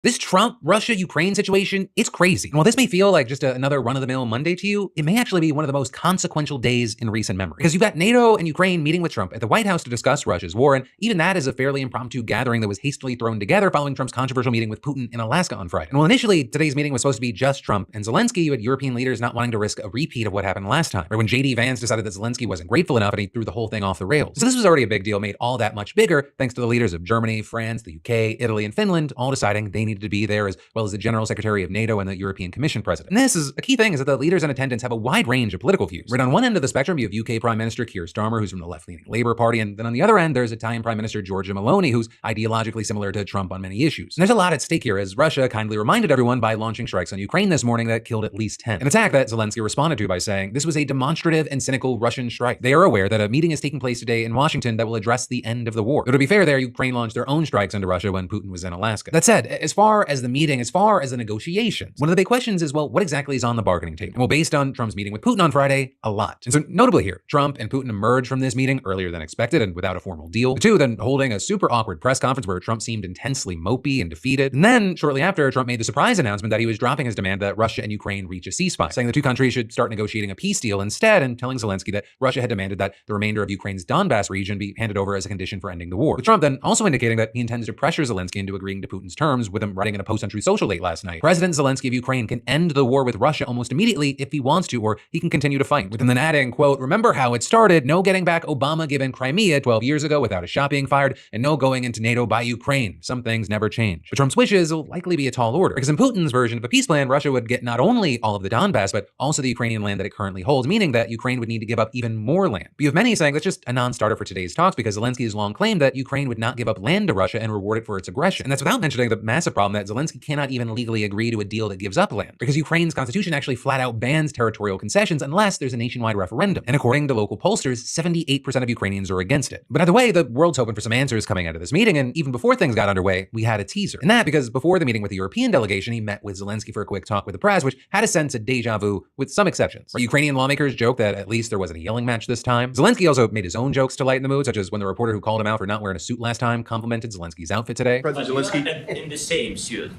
This Trump, Russia, Ukraine situation, it's crazy. And while this may feel like just another run-of-the-mill Monday to you, it may actually be one of the most consequential days in recent memory. Because you've got NATO and Ukraine meeting with Trump at the White House to discuss Russia's war, and even that is a fairly impromptu gathering that was hastily thrown together following Trump's controversial meeting with Putin in Alaska on Friday. And while initially today's meeting was supposed to be just Trump and Zelensky, you had European leaders not wanting to risk a repeat of what happened last time, or when JD Vance decided that Zelensky wasn't grateful enough and he threw the whole thing off the rails. So this was already a big deal, made all that much bigger thanks to the leaders of Germany, France, the UK, Italy, and Finland all deciding they needed to be there, as well as the General Secretary of NATO and the European Commission President. And this is a key thing, is that the leaders in attendance have a wide range of political views. Right on one end of the spectrum, you have UK Prime Minister Keir Starmer, who's from the left-leaning Labour Party, and then on the other end, there's Italian Prime Minister Giorgia Meloni, who's ideologically similar to Trump on many issues. And there's a lot at stake here, as Russia kindly reminded everyone by launching strikes on Ukraine this morning that killed at least 10. An attack that Zelensky responded to by saying this was a demonstrative and cynical Russian strike. They are aware that a meeting is taking place today in Washington that will address the end of the war. Though to be fair there, Ukraine launched their own strikes into Russia when Putin was in Alaska. That said, as far as the meeting, as far as the negotiations, one of the big questions is, well, what exactly is on the bargaining table? Well, based on Trump's meeting with Putin on Friday, a lot. And so notably here, Trump and Putin emerged from this meeting earlier than expected and without a formal deal. The two then holding a super awkward press conference where Trump seemed intensely mopey and defeated. And then shortly after, Trump made the surprise announcement that he was dropping his demand that Russia and Ukraine reach a ceasefire, saying the two countries should start negotiating a peace deal instead, and telling Zelensky that Russia had demanded that the remainder of Ukraine's Donbass region be handed over as a condition for ending the war. With Trump then also indicating that he intends to pressure Zelensky into agreeing to Putin's terms, with him writing in a post on Truth Social late last night. President Zelensky of Ukraine can end the war with Russia almost immediately if he wants to, or he can continue to fight. With him then adding, quote, "Remember how it started, no getting back Obama given Crimea 12 years ago without a shot being fired, and no going into NATO by Ukraine. Some things never change." But Trump's wishes will likely be a tall order, because in Putin's version of a peace plan, Russia would get not only all of the Donbass, but also the Ukrainian land that it currently holds, meaning that Ukraine would need to give up even more land. But you have many saying that's just a non-starter for today's talks, because Zelensky has long claimed that Ukraine would not give up land to Russia and reward it for its aggression. And that's without mentioning the massive problem that Zelensky cannot even legally agree to a deal that gives up land, because Ukraine's constitution actually flat out bans territorial concessions unless there's a nationwide referendum. And according to local pollsters, 78% of Ukrainians are against it. But either way, the world's hoping for some answers coming out of this meeting, and even before things got underway, we had a teaser. And that because before the meeting with the European delegation, he met with Zelensky for a quick talk with the press, which had a sense of deja vu, with some exceptions. Ukrainian lawmakers joked that at least there wasn't a yelling match this time. Zelensky also made his own jokes to lighten the mood, such as when the reporter who called him out for not wearing a suit last time complimented Zelensky's outfit today. President Zelensky in the same suit.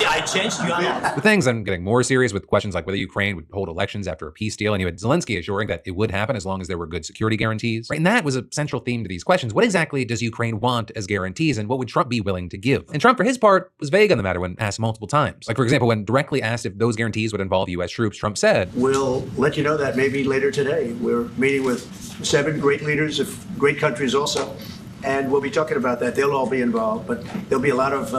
I changed, you are not. The things then getting more serious with questions like whether Ukraine would hold elections after a peace deal, and you had Zelensky assuring that it would happen as long as there were good security guarantees. Right, and that was a central theme to these questions. What exactly does Ukraine want as guarantees, and what would Trump be willing to give? And Trump, for his part, was vague on the matter when asked multiple times. Like, for example, when directly asked if those guarantees would involve U.S. troops, Trump said, "We'll let you know that maybe later today. We're meeting with 7 great leaders of great countries also, and we'll be talking about that. They'll all be involved, but there'll be a lot of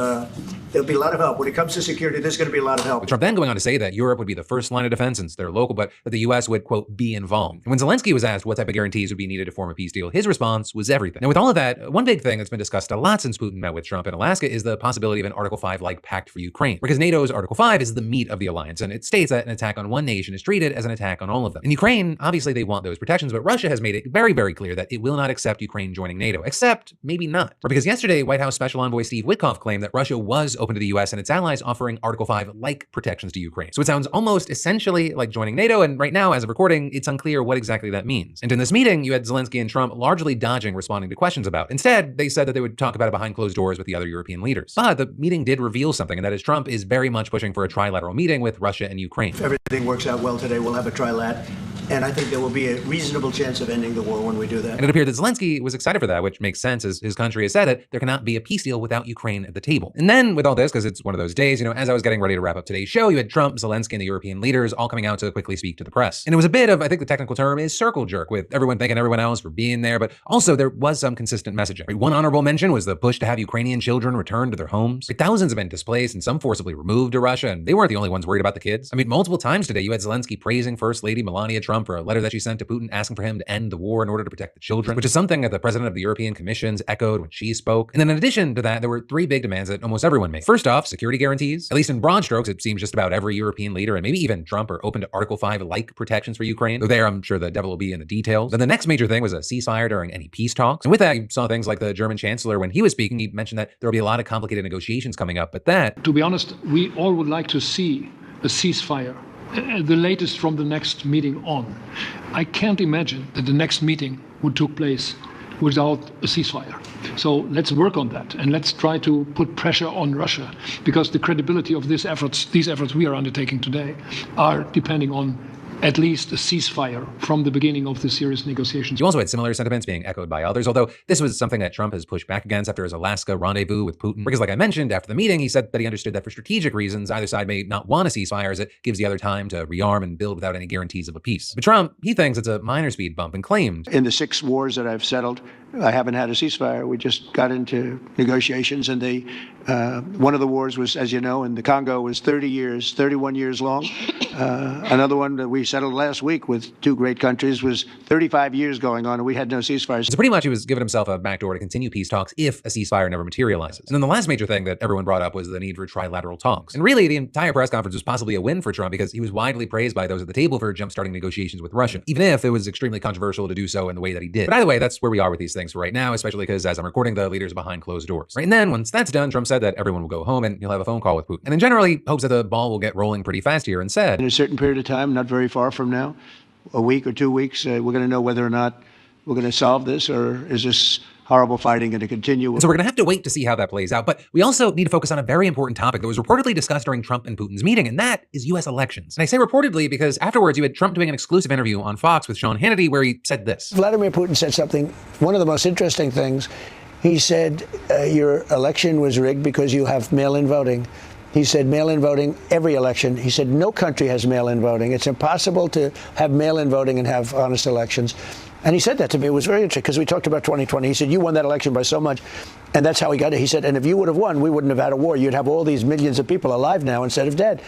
help. When it comes to security, there's going to be a lot of help." With Trump then going on to say that Europe would be the first line of defense since they're local, but that the U.S. would, quote, be involved. And when Zelensky was asked what type of guarantees would be needed to form a peace deal, his response was everything. And with all of that, one big thing that's been discussed a lot since Putin met with Trump in Alaska is the possibility of an Article 5-like pact for Ukraine. Because NATO's Article 5 is the meat of the alliance, and it states that an attack on one nation is treated as an attack on all of them. In Ukraine, obviously they want those protections, but Russia has made it very, very clear that it will not accept Ukraine joining NATO, except maybe not. Or because yesterday, White House Special Envoy Steve Witkoff claimed that Russia was open to the U.S. and its allies offering Article 5-like protections to Ukraine. So it sounds almost essentially like joining NATO, and right now, as of recording, it's unclear what exactly that means. And in this meeting, you had Zelensky and Trump largely dodging responding to questions about it. Instead, they said that they would talk about it behind closed doors with the other European leaders. But the meeting did reveal something, and that is Trump is very much pushing for a trilateral meeting with Russia and Ukraine. If everything works out well today, we'll have a trilat. And I think there will be a reasonable chance of ending the war when we do that. And it appeared that Zelensky was excited for that, which makes sense as his country has said it, there cannot be a peace deal without Ukraine at the table. And then with all this, because it's one of those days, as I was getting ready to wrap up today's show, you had Trump, Zelensky, and the European leaders all coming out to quickly speak to the press. And it was a bit of, I think the technical term is circle jerk, with everyone thanking everyone else for being there, but also there was some consistent messaging. One honorable mention was the push to have Ukrainian children return to their homes. Thousands have been displaced and some forcibly removed to Russia, and they weren't the only ones worried about the kids. Multiple times today, you had Zelensky praising First Lady Melania Trump for a letter that she sent to Putin asking for him to end the war in order to protect the children, which is something that the president of the European Commission's echoed when she spoke. And then in addition to that, there were 3 big demands that almost everyone made. First off, security guarantees. At least in broad strokes, it seems just about every European leader and maybe even Trump are open to Article 5-like protections for Ukraine, though there I'm sure the devil will be in the details. Then the next major thing was a ceasefire during any peace talks. And with that, you saw things like the German chancellor, when he was speaking, he mentioned that there will be a lot of complicated negotiations coming up, but that, to be honest, we all would like to see a ceasefire. The latest from the next meeting on. I can't imagine that the next meeting would take place without a ceasefire. So let's work on that, and let's try to put pressure on Russia, because the credibility of these efforts we are undertaking today are depending on at least a ceasefire from the beginning of the serious negotiations. You also had similar sentiments being echoed by others, although this was something that Trump has pushed back against after his Alaska rendezvous with Putin. Because like I mentioned, after the meeting, he said that he understood that for strategic reasons, either side may not want a ceasefire as it gives the other time to rearm and build without any guarantees of a peace. But Trump, he thinks it's a minor speed bump and claimed, In the 6 wars that I've settled, I haven't had a ceasefire. We just got into negotiations, and one of the wars was, as you know, in the Congo was 31 years long. Another one that we settled last week with 2 great countries was 35 years going on, and we had no ceasefires. So pretty much he was giving himself a backdoor to continue peace talks if a ceasefire never materializes. And then the last major thing that everyone brought up was the need for trilateral talks. And really, the entire press conference was possibly a win for Trump because he was widely praised by those at the table for jumpstarting negotiations with Russia, even if it was extremely controversial to do so in the way that he did. But either way, that's where we are with these things for right now, especially because as I'm recording, the leaders are behind closed doors. Right, and then once that's done, Trump said that everyone will go home and he'll have a phone call with Putin. And in general, he hopes that the ball will get rolling pretty fast here and said, In a certain period of time, not very far from now, a week or 2 weeks, we're going to know whether or not we're going to solve this, or is this horrible fighting going to continue. And so we're going to have to wait to see how that plays out. But we also need to focus on a very important topic that was reportedly discussed during Trump and Putin's meeting, and that is U.S. elections. And I say reportedly because afterwards you had Trump doing an exclusive interview on Fox with Sean Hannity where he said this. Vladimir Putin said something, one of the most interesting things. He said, your election was rigged because you have mail-in voting. He said mail-in voting, every election. He said no country has mail-in voting. It's impossible to have mail-in voting and have honest elections. And he said that to me. It was very interesting because we talked about 2020. He said, you won that election by so much. And that's how he got it. He said, and if you would have won, we wouldn't have had a war. You'd have all these millions of people alive now instead of dead.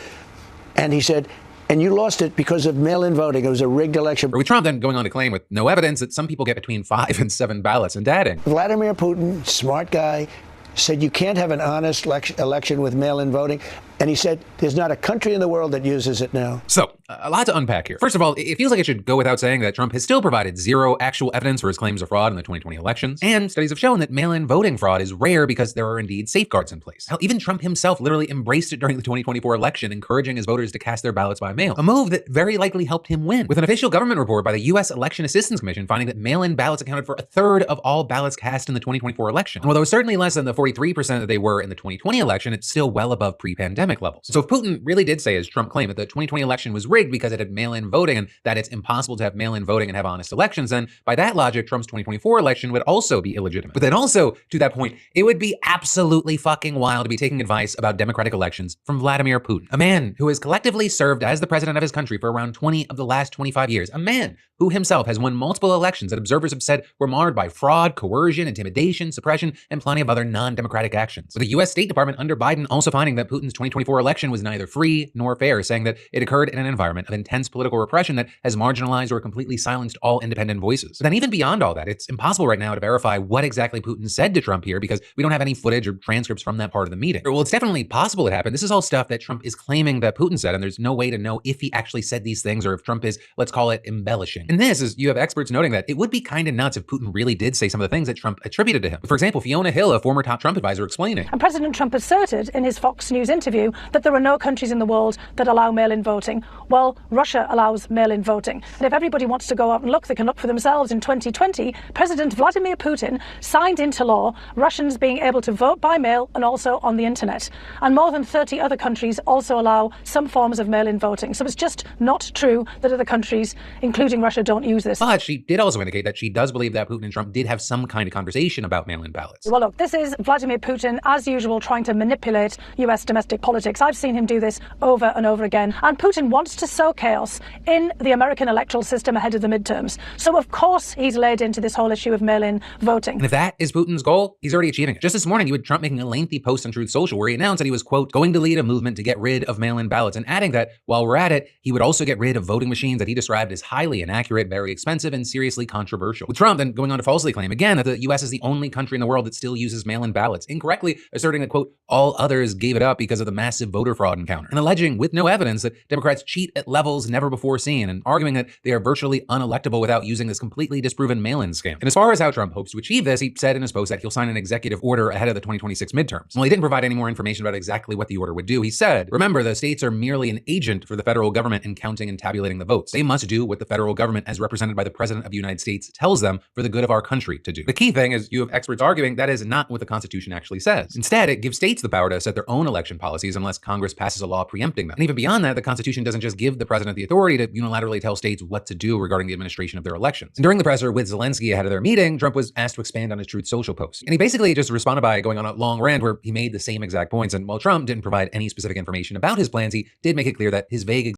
And he said, and you lost it because of mail-in voting. It was a rigged election. With Trump then going on to claim with no evidence that some people get between 5 and 7 ballots and adding. Vladimir Putin, smart guy, said you can't have an honest election with mail-in voting. And he said there's not a country in the world that uses it now. So, a lot to unpack here. First of all, it feels like it should go without saying that Trump has still provided zero actual evidence for his claims of fraud in the 2020 elections. And studies have shown that mail-in voting fraud is rare because there are indeed safeguards in place. Hell, even Trump himself literally embraced it during the 2024 election, encouraging his voters to cast their ballots by mail. A move that very likely helped him win, with an official government report by the U.S. Election Assistance Commission finding that mail-in ballots accounted for 1/3 of all ballots cast in the 2024 election. And although it's certainly less than the 43% that they were in the 2020 election, it's still well above pre-pandemic levels. So if Putin really did say, as Trump claimed, that the 2020 election was rigged because it had mail-in voting and that it's impossible to have mail-in voting and have honest elections, then by that logic, Trump's 2024 election would also be illegitimate. But then also, to that point, it would be absolutely fucking wild to be taking advice about democratic elections from Vladimir Putin, a man who has collectively served as the president of his country for around 20 of the last 25 years, a man who himself has won multiple elections that observers have said were marred by fraud, coercion, intimidation, suppression, and plenty of other non-democratic actions. With the U.S. State Department under Biden also finding that Putin's 2024 election was neither free nor fair, saying that it occurred in an environment of intense political repression that has marginalized or completely silenced all independent voices. But then even beyond all that, it's impossible right now to verify what exactly Putin said to Trump here because we don't have any footage or transcripts from that part of the meeting. Well, it's definitely possible it happened. This is all stuff that Trump is claiming that Putin said, and there's no way to know if he actually said these things or if Trump is, let's call it, embellishing. And this is, you have experts noting that it would be kind of nuts if Putin really did say some of the things that Trump attributed to him. For example, Fiona Hill, a former top Trump advisor, explaining. And President Trump asserted in his Fox News interview that there are no countries in the world that allow mail-in voting. Well, Russia allows mail-in voting. And if everybody wants to go out and look, they can look for themselves. In 2020, President Vladimir Putin signed into law Russians being able to vote by mail and also on the internet. And more than 30 other countries also allow some forms of mail-in voting. So it's just not true that other countries, including Russia, don't use this. But she did also indicate that she does believe that Putin and Trump did have some kind of conversation about mail-in ballots. Well, look, this is Vladimir Putin, as usual, trying to manipulate US domestic politics. I've seen him do this over and over again. And Putin wants to sow chaos in the American electoral system ahead of the midterms. So, of course, he's laid into this whole issue of mail-in voting. And if that is Putin's goal, he's already achieving it. Just this morning, you had Trump making a lengthy post on Truth Social where he announced that he was, quote, going to lead a movement to get rid of mail-in ballots, and adding that while we're at it, he would also get rid of voting machines that he described as highly inaccurate, very expensive, and seriously controversial. With Trump then going on to falsely claim again that the US is the only country in the world that still uses mail-in ballots, incorrectly asserting that, quote, all others gave it up because of the massive voter fraud encounter, and alleging with no evidence that Democrats cheat at levels never before seen, and arguing that they are virtually unelectable without using this completely disproven mail-in scam. And as far as how Trump hopes to achieve this, he said in his post that he'll sign an executive order ahead of the 2026 midterms. While he didn't provide any more information about exactly what the order would do, he said, remember, the states are merely an agent for the federal government in counting and tabulating the votes. They must do what the federal government, as represented by the President of the United States, tells them for the good of our country to do. The key thing is you have experts arguing that is not what the Constitution actually says. Instead, it gives states the power to set their own election policies unless Congress passes a law preempting them. And even beyond that, the Constitution doesn't just give the president the authority to unilaterally tell states what to do regarding the administration of their elections. And during the presser with Zelensky ahead of their meeting, Trump was asked to expand on his Truth Social post. And he basically just responded by going on a long rant where he made the same exact points. And while Trump didn't provide any specific information about his plans, he did make it clear that his vague